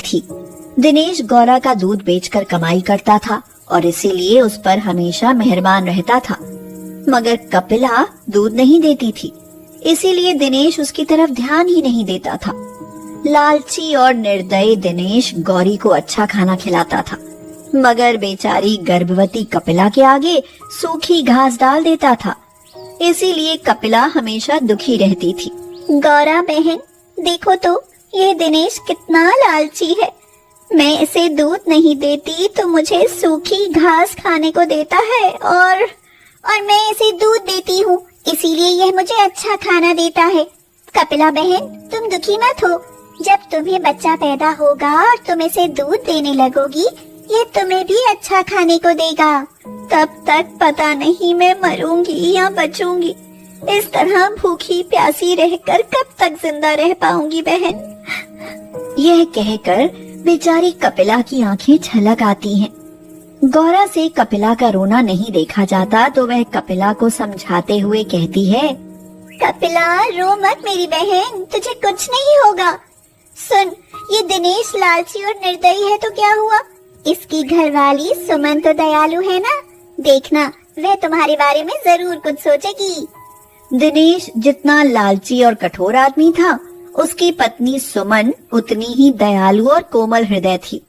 थी। दिनेश गौरा का दूध बेचकर कमाई करता था और इसीलिए उस पर हमेशा मेहरबान रहता था, मगर कपिला दूध नहीं देती थी, इसीलिए दिनेश उसकी तरफ ध्यान ही नहीं देता था। लालची और निर्दयी दिनेश गौरी को अच्छा खाना खिलाता था, मगर बेचारी गर्भवती कपिला के आगे सूखी घास डाल देता था, इसीलिए कपिला हमेशा दुखी रहती थी। गौरा बहन, देखो तो ये दिनेश कितना लालची है। मैं इसे दूध नहीं देती तो मुझे सूखी घास खाने को देता है और मैं इसे दूध देती हूँ, इसीलिए यह मुझे अच्छा खाना देता है। कपिला बहन, तुम दुखी मत हो। जब तुम्हें बच्चा पैदा होगा और तुम इसे दूध देने लगोगी, ये तुम्हें भी अच्छा खाने को देगा। तब तक पता नहीं मैं मरूंगी या बचूंगी। इस तरह भूखी प्यासी रहकर कब तक जिंदा रह पाऊंगी बहन। यह कहकर बेचारी कपिला की आंखें छलक आती हैं। गौरा से कपिला का रोना नहीं देखा जाता तो वह कपिला को समझाते हुए कहती है, कपिला रो मत मेरी बहन, तुझे कुछ नहीं होगा। सुन, ये दिनेश लालची और निर्दयी है तो क्या हुआ, इसकी घरवाली सुमन तो दयालु है ना, देखना वह तुम्हारे बारे में जरूर कुछ सोचेगी। दिनेश जितना लालची और कठोर आदमी था, उसकी पत्नी सुमन उतनी ही दयालु और कोमल हृदय थी।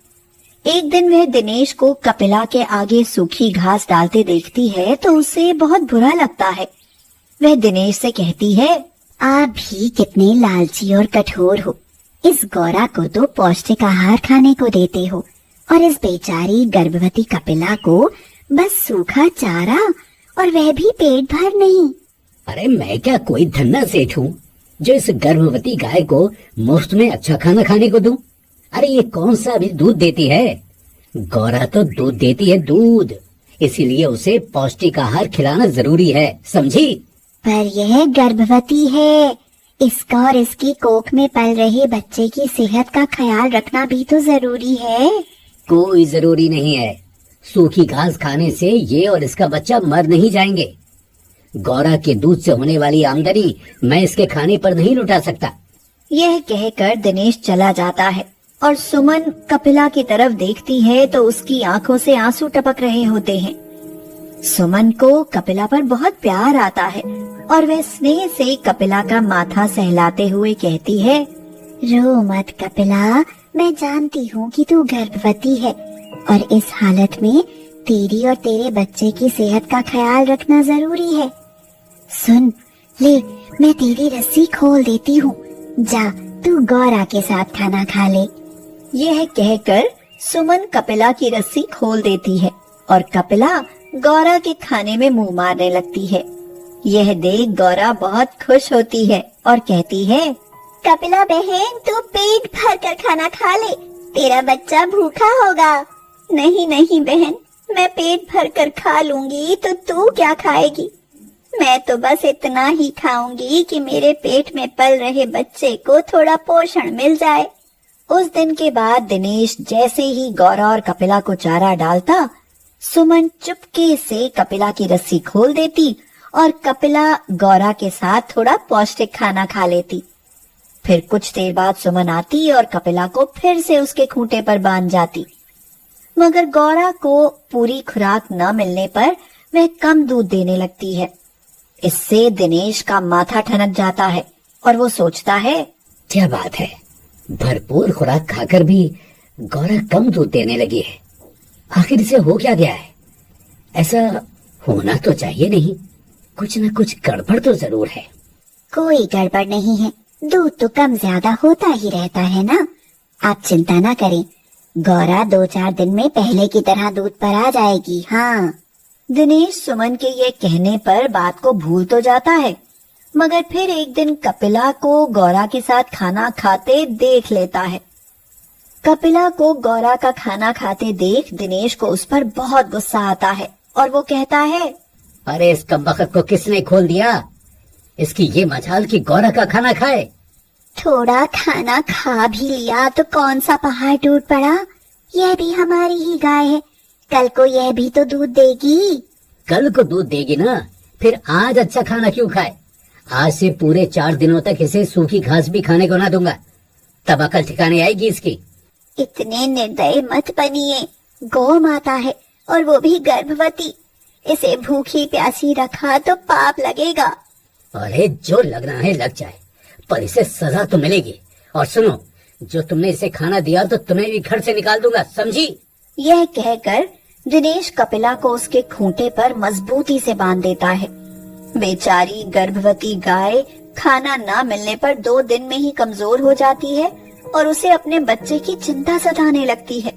एक दिन वह दिनेश को कपिला के आगे सूखी घास डालते देखती है तो उसे बहुत बुरा लगता है। वह दिनेश से कहती है, आप भी कितने लालची और कठोर हो। इस गौरा को तो पौष्टिक आहार खाने को देते हो और इस बेचारी गर्भवती कपिला को बस सूखा चारा, और वह भी पेट भर नहीं। अरे मैं क्या कोई धन्ना सेठ हूँ जो इस गर्भवती गाय को मुफ्त में अच्छा खाना खाने को दूं? अरे ये कौन सा भी दूध देती है? गौरा तो दूध देती है दूध, इसीलिए उसे पौष्टिक आहार खिलाना जरूरी है, समझी? पर यह गर्भवती है, इसका और इसकी कोख में पल रहे बच्चे की सेहत का ख्याल रखना भी तो जरूरी है। कोई जरूरी नहीं है, सूखी घास खाने से ये और इसका बच्चा मर नहीं जाएंगे। गौरा के दूध से होने वाली आमदनी मैं इसके खाने पर नहीं लुटा सकता। यह कहकर दिनेश चला जाता है और सुमन कपिला की तरफ देखती है तो उसकी आंखों से आंसू टपक रहे होते हैं। सुमन को कपिला पर बहुत प्यार आता है और वह स्नेह से कपिला का माथा सहलाते हुए कहती है, रो मत कपिला, मैं जानती हूँ कि तू गर्भवती है और इस हालत में तेरी और तेरे बच्चे की सेहत का ख्याल रखना जरूरी है। सुन ले, मैं तेरी रस्सी खोल देती हूँ, जा तू गौरा के साथ खाना खा ले। यह कहकर सुमन कपिला की रस्सी खोल देती है और कपिला गौरा के खाने में मुंह मारने लगती है। यह देख गौरा बहुत खुश होती है और कहती है, कपिला बहन, तू पेट भर कर खाना खा ले, तेरा बच्चा भूखा होगा। नहीं नहीं बहन, मैं पेट भर कर खा लूंगी तो तू क्या खाएगी? मैं तो बस इतना ही खाऊंगी कि मेरे पेट में पल रहे बच्चे को थोड़ा पोषण मिल जाए। उस दिन के बाद दिनेश जैसे ही गौरा और कपिला को चारा डालता, सुमन चुपके से कपिला की रस्सी खोल देती और कपिला गौरा के साथ थोड़ा पौष्टिक खाना खा लेती। फिर कुछ देर बाद सुमन आती और कपिला को फिर से उसके खूंटे पर बांध जाती, मगर गौरा को पूरी खुराक न मिलने पर वह कम दूध देने लगती है। इससे दिनेश का माथा ठनक जाता है और वो सोचता है, क्या बात है, भरपूर खुराक खाकर भी गौरा कम दूध देने लगी है। आखिर इसे हो क्या गया है? ऐसा होना तो चाहिए नहीं, कुछ न कुछ गड़बड़ तो जरूर है। कोई गड़बड़ नहीं है, दूध तो कम ज्यादा होता ही रहता है ना। आप चिंता ना करें, गौरा 2-4 दिन में पहले की तरह दूध पर आ जाएगी। हाँ। दिनेश सुमन के ये कहने पर बात को भूल तो जाता है, मगर फिर एक दिन कपिला को गौरा के साथ खाना खाते देख लेता है। कपिला को गौरा का खाना खाते देख दिनेश को उस पर बहुत गुस्सा आता है और वो कहता है, अरे इस कमबख्त को किसने खोल दिया? इसकी ये मजाल कि गौरा का खाना खाए। थोड़ा खाना खा भी लिया तो कौन सा पहाड़ टूट पड़ा? यह भी हमारी ही गाय है, कल को यह भी तो दूध देगी। कल को दूध देगी ना, फिर आज अच्छा खाना क्यों खाए? आज से पूरे 4 दिनों तक इसे सूखी घास भी खाने को ना दूंगा, तब अकल ठिकाने आएगी इसकी। इतने निर्दयी मत बनिए, गौ माता है और वो भी गर्भवती। इसे भूखी प्यासी रखा तो पाप लगेगा। अरे जो लगना है लग जाए, पर इसे सजा तो मिलेगी। और सुनो, जो तुमने इसे खाना दिया तो तुम्हें भी घर से निकाल दूंगा, समझी? यह कहकर दिनेश कपिला को उसके खूंटे पर मजबूती से बांध देता है। बेचारी गर्भवती गाय खाना न मिलने पर 2 दिन में ही कमजोर हो जाती है और उसे अपने बच्चे की चिंता सताने लगती है।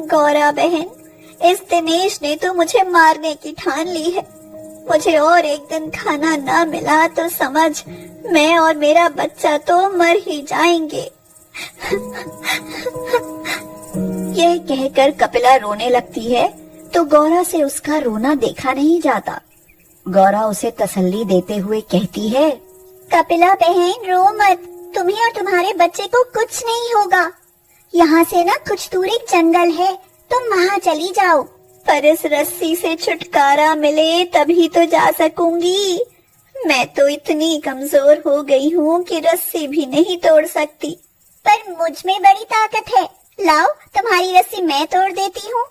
गौरा बहन, इस दिनेश ने तो मुझे मारने की ठान ली है। मुझे और एक दिन खाना न मिला तो समझ मैं और मेरा बच्चा तो मर ही जाएंगे। यह कहकर कपिला रोने लगती है तो गौरा से उसका रोना देखा नहीं जाता। गौरा उसे तसल्ली देते हुए कहती है, कपिला बहन रो मत, तुम्हें और तुम्हारे बच्चे को कुछ नहीं होगा। यहाँ से ना कुछ दूर एक जंगल है, तुम वहाँ चली जाओ। पर इस रस्सी से छुटकारा मिले तभी तो जा सकूंगी। मैं तो इतनी कमजोर हो गई हूँ कि रस्सी भी नहीं तोड़ सकती। पर मुझ में बड़ी ताकत है, लाओ तुम्हारी रस्सी मैं तोड़ देती हूँ।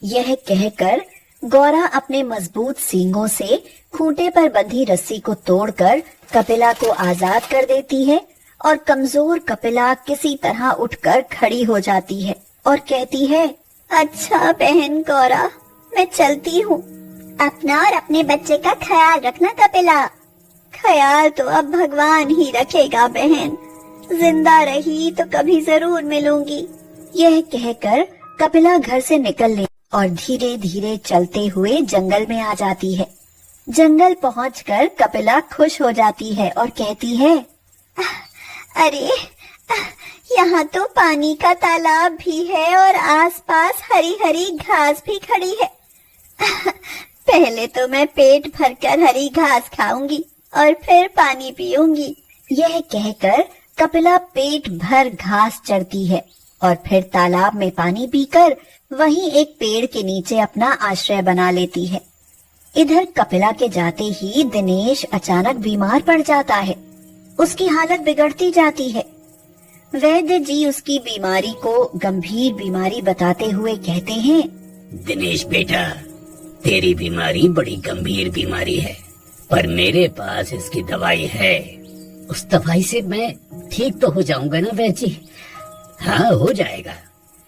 यह कहकर गौरा अपने मजबूत सींगों से खूंटे पर बंधी रस्सी को तोड़कर कपिला को आजाद कर देती है और कमजोर कपिला किसी तरह उठकर खड़ी हो जाती है और कहती है, अच्छा बहन गौरा, मैं चलती हूँ। अपना और अपने बच्चे का ख्याल रखना कपिला। ख्याल तो अब भगवान ही रखेगा बहन, जिंदा रही तो कभी जरूर मिलूंगी। यह कहकर कपिला घर से निकलने और धीरे धीरे चलते हुए जंगल में आ जाती है। जंगल पहुंचकर कपिला खुश हो जाती है और कहती है, अरे यहाँ तो पानी का तालाब भी है और आसपास हरी हरी घास भी खड़ी है। पहले तो मैं पेट भरकर हरी घास खाऊंगी और फिर पानी पीऊंगी। यह कहकर कपिला पेट भर घास चरती है और फिर तालाब में पानी पीकर वहीं एक पेड़ के नीचे अपना आश्रय बना लेती है। इधर कपिला के जाते ही दिनेश अचानक बीमार पड़ जाता है। उसकी हालत बिगड़ती जाती है। वैद्य जी उसकी बीमारी को गंभीर बीमारी बताते हुए कहते हैं, दिनेश बेटा, तेरी बीमारी बड़ी गंभीर बीमारी है, पर मेरे पास इसकी दवाई है। उस दवाई से मैं ठीक तो हो जाऊंगा ना वैद्य जी? हाँ, हो जाएगा।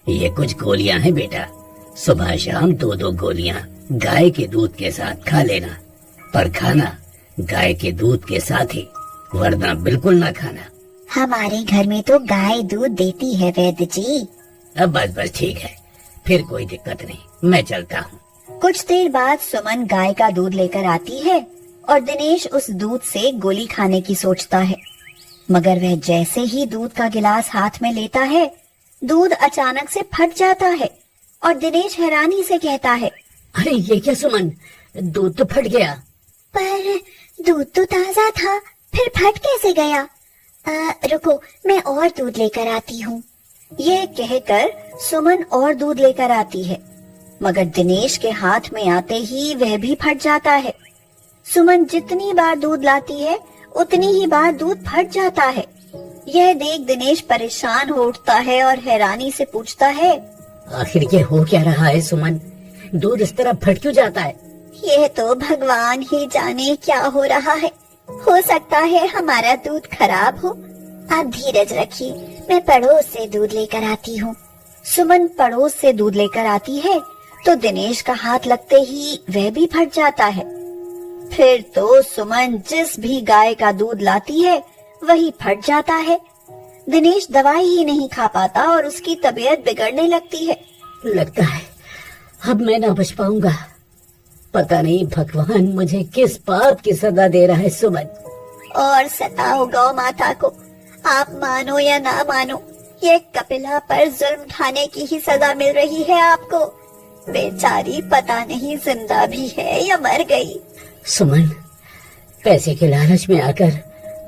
ये कुछ गोलियां हैं बेटा, सुबह शाम 2-2 गोलियां गाय के दूध के साथ खा लेना, पर खाना गाय के दूध के साथ ही, वरना बिल्कुल ना खाना। हमारे घर में तो गाय दूध देती है वैद्य जी। अब बस ठीक है, फिर कोई दिक्कत नहीं, मैं चलता हूँ। कुछ देर बाद सुमन गाय का दूध लेकर आती है और दिनेश उस दूध से गोली खाने की सोचता है, मगर वह जैसे ही दूध का गिलास हाथ में लेता है, दूध अचानक से फट जाता है और दिनेश हैरानी से कहता है, अरे ये क्या सुमन, दूध तो फट गया। पर दूध तो ताजा था, फिर फट कैसे गया? रुको, मैं और दूध लेकर आती हूँ। यह कहकर सुमन और दूध लेकर आती है, मगर दिनेश के हाथ में आते ही वह भी फट जाता है। सुमन जितनी बार दूध लाती है उतनी ही बार दूध फट जाता है। यह देख दिनेश परेशान हो उठता है और हैरानी से पूछता है, आखिर ये हो क्या रहा है सुमन, दूध इस तरह फट क्यों जाता है? यह तो भगवान ही जाने क्या हो रहा है। हो सकता है हमारा दूध खराब हो। आप धीरज रखिए, मैं पड़ोस से दूध लेकर आती हूँ। सुमन पड़ोस से दूध लेकर आती है तो दिनेश का हाथ लगते ही वह भी फट जाता है। फिर तो सुमन जिस भी गाय का दूध लाती है वही फट जाता है। दिनेश दवाई ही नहीं खा पाता और उसकी तबीयत बिगड़ने लगती है। लगता है अब मैं ना बच पाऊंगा। पता नहीं भगवान मुझे किस बात की सजा दे रहा है सुमन। और सताओ गौ माता को, आप मानो या ना मानो, ये कपिला पर जुल्म ढाने की ही सजा मिल रही है आपको। बेचारी पता नहीं जिंदा भी है या मर गई। सुमन, पैसे के लालच में आकर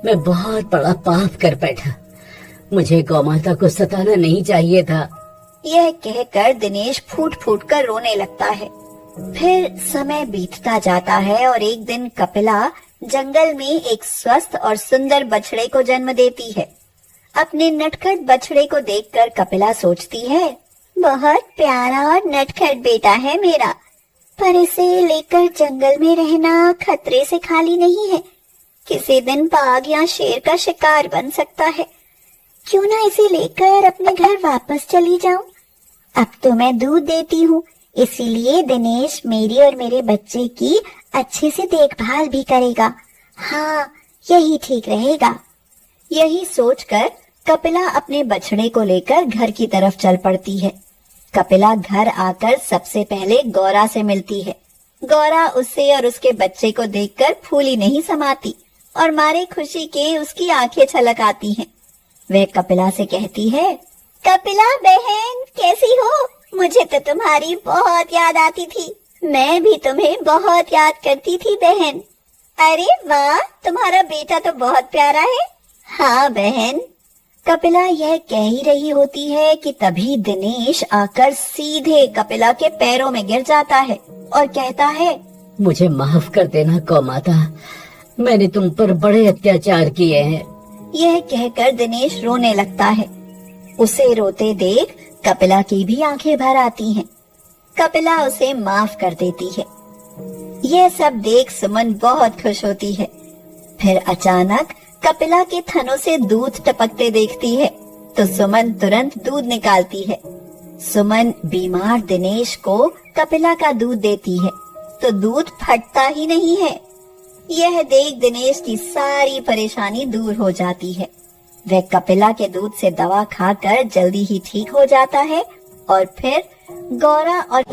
मैं बहुत बड़ा पाप कर बैठा। मुझे गौ माता को सताना नहीं चाहिए था। यह कहकर दिनेश फूट फूट कर रोने लगता है। फिर समय बीतता जाता है और एक दिन कपिला जंगल में एक स्वस्थ और सुंदर बछड़े को जन्म देती है। अपने नटखट बछड़े को देखकर कपिला सोचती है, बहुत प्यारा और नटखट बेटा है मेरा, पर इसे लेकर जंगल में रहना खतरे से खाली नहीं है। किसी दिन बाघ या शेर का शिकार बन सकता है। क्यों ना इसे लेकर अपने घर वापस चली जाऊं। अब तो मैं दूध देती हूँ, इसीलिए दिनेश मेरी और मेरे बच्चे की अच्छे से देखभाल भी करेगा। हाँ, यही ठीक रहेगा। यही सोचकर कपिला अपने बछड़े को लेकर घर की तरफ चल पड़ती है। कपिला घर आकर सबसे पहले गौरा से मिलती है। गौरा उसे और उसके बच्चे को देखकर फूली नहीं समाती और मारे खुशी के उसकी आंखें छलक आती हैं। वह कपिला से कहती है, कपिला बहन कैसी हो? मुझे तो तुम्हारी बहुत याद आती थी। मैं भी तुम्हें बहुत याद करती थी बहन। अरे वाह, तुम्हारा बेटा तो बहुत प्यारा है। हाँ बहन। कपिला यह कह ही रही होती है कि तभी दिनेश आकर सीधे कपिला के पैरों में गिर जाता है और कहता है, मुझे माफ कर देना गौमाता, मैंने तुम पर बड़े अत्याचार किए हैं। यह कहकर दिनेश रोने लगता है। उसे रोते देख कपिला की भी आंखें भर आती हैं। कपिला उसे माफ कर देती है। यह सब देख सुमन बहुत खुश होती है। फिर अचानक कपिला के थनों से दूध टपकते देखती है तो सुमन तुरंत दूध निकालती है। सुमन बीमार दिनेश को कपिला का दूध देती है तो दूध फटता ही नहीं है। यह देख दिनेश की सारी परेशानी दूर हो जाती है। वह कपिला के दूध से दवा खाकर जल्दी ही ठीक हो जाता है और फिर गौरा और